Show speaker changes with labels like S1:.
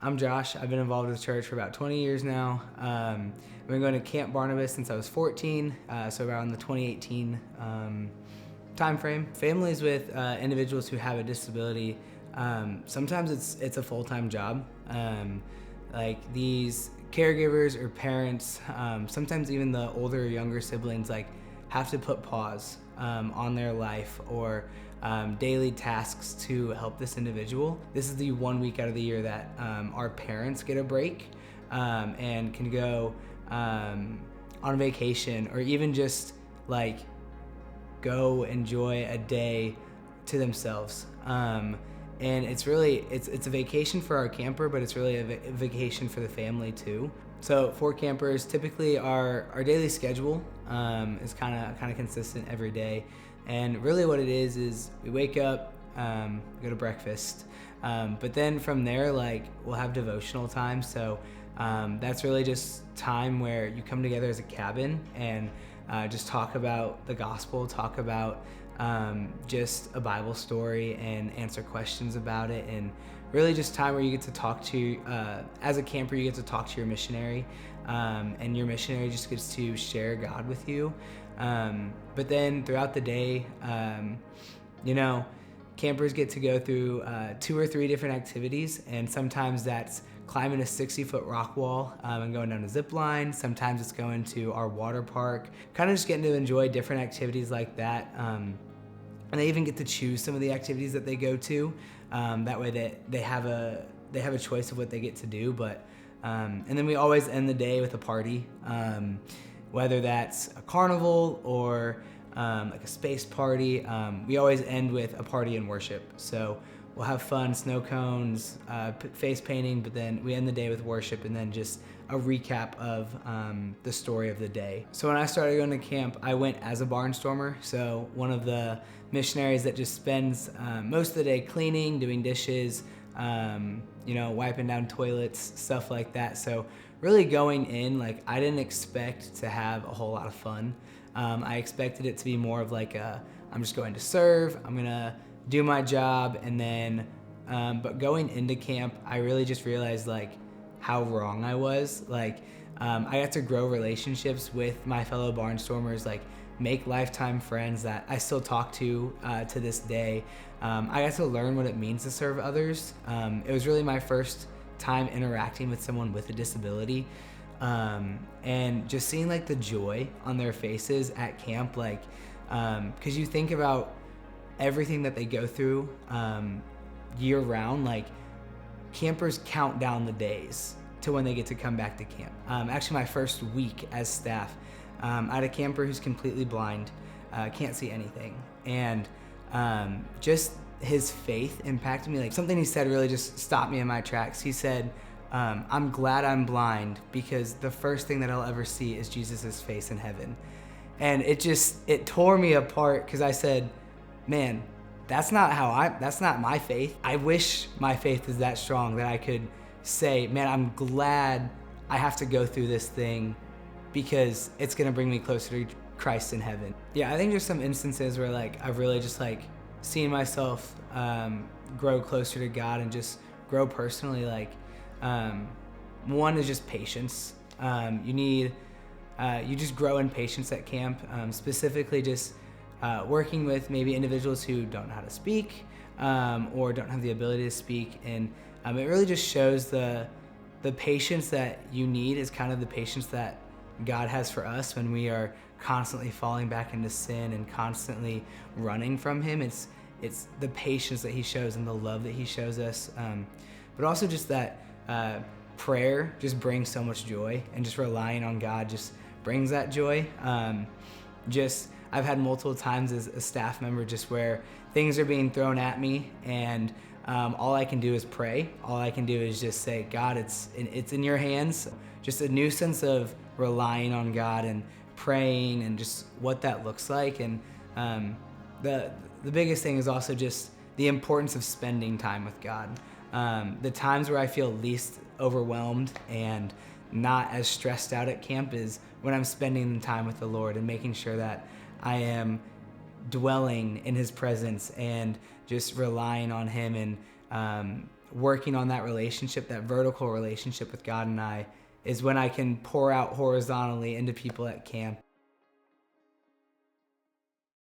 S1: I'm Josh. I've been involved with church for about 20 years now. I've been going to Camp Barnabas since I was 14, so around the 2018 time frame. Families with individuals who have a disability, sometimes it's a full-time job. Like these caregivers or parents, sometimes even the older or younger siblings, like have to put pause on their life or daily tasks to help this individual. This is the 1 week out of the year that our parents get a break and can go on vacation or even just like go enjoy a day to themselves. And it's really, it's a vacation for our camper, but it's really a vacation for the family too. So for campers, typically our daily schedule is kind of consistent every day. And really what it is we wake up, go to breakfast, but then from there, like we'll have devotional time. So that's really just time where you come together as a cabin and just talk about the gospel, talk about just a Bible story and answer questions about it, and really just time where you get to talk to, as a camper, you get to talk to your missionary, and your missionary just gets to share God with you. But then throughout the day, campers get to go through 2 or 3 different activities, and sometimes that's climbing a 60-foot rock wall and going down a zip line. Sometimes it's going to our water park, kind of just getting to enjoy different activities like that. And they even get to choose some of the activities that they go to. That way they have a choice of what they get to do. But and then we always end the day with a party, whether that's a carnival or like a space party. We always end with a party and worship. So we'll have fun, snow cones, face painting, but then we end the day with worship and then just a recap of the story of the day. So when I started going to camp, I went as a barnstormer. So one of the missionaries that just spends most of the day cleaning, doing dishes, wiping down toilets, stuff like that. So really going in, like I didn't expect to have a whole lot of fun. I expected it to be more of like I'm just going to serve, I'm gonna do my job, and then, but going into camp, I really just realized like how wrong I was. Like I got to grow relationships with my fellow barnstormers, like make lifetime friends that I still talk to this day. I got to learn what it means to serve others. It was really my first time interacting with someone with a disability, and just seeing like the joy on their faces at camp, like because you think about everything that they go through year round. Like campers count down the days to when they get to come back to camp. Actually my first week as staff, I had a camper who's completely blind, can't see anything, and just his faith impacted me. Like something he said really just stopped me in my tracks. He said, I'm glad I'm blind because the first thing that I'll ever see is Jesus's face in heaven. And it tore me apart, because I said, man, that's not my faith. I wish my faith was that strong that I could say, man, I'm glad I have to go through this thing because it's gonna bring me closer to Christ in heaven. Yeah, I think there's some instances where like I've really just like seen myself grow closer to God and just grow personally. Like one is just patience. You just grow in patience at camp, specifically just working with maybe individuals who don't know how to speak or don't have the ability to speak, and it really just shows the patience that you need is kind of the patience that God has for us when we are constantly falling back into sin and constantly running from Him. It's the patience that He shows and the love that He shows us, but also just that prayer just brings so much joy, and just relying on God just brings that joy. I've had multiple times as a staff member just where things are being thrown at me, and all I can do is pray. All I can do is just say, God, it's in your hands. Just a new sense of relying on God and praying, and just what that looks like. And the biggest thing is also just the importance of spending time with God. The times where I feel least overwhelmed and not as stressed out at camp is when I'm spending the time with the Lord and making sure that I am dwelling in His presence and just relying on Him, and working on that relationship, that vertical relationship with God and I, is when I can pour out horizontally into people at camp.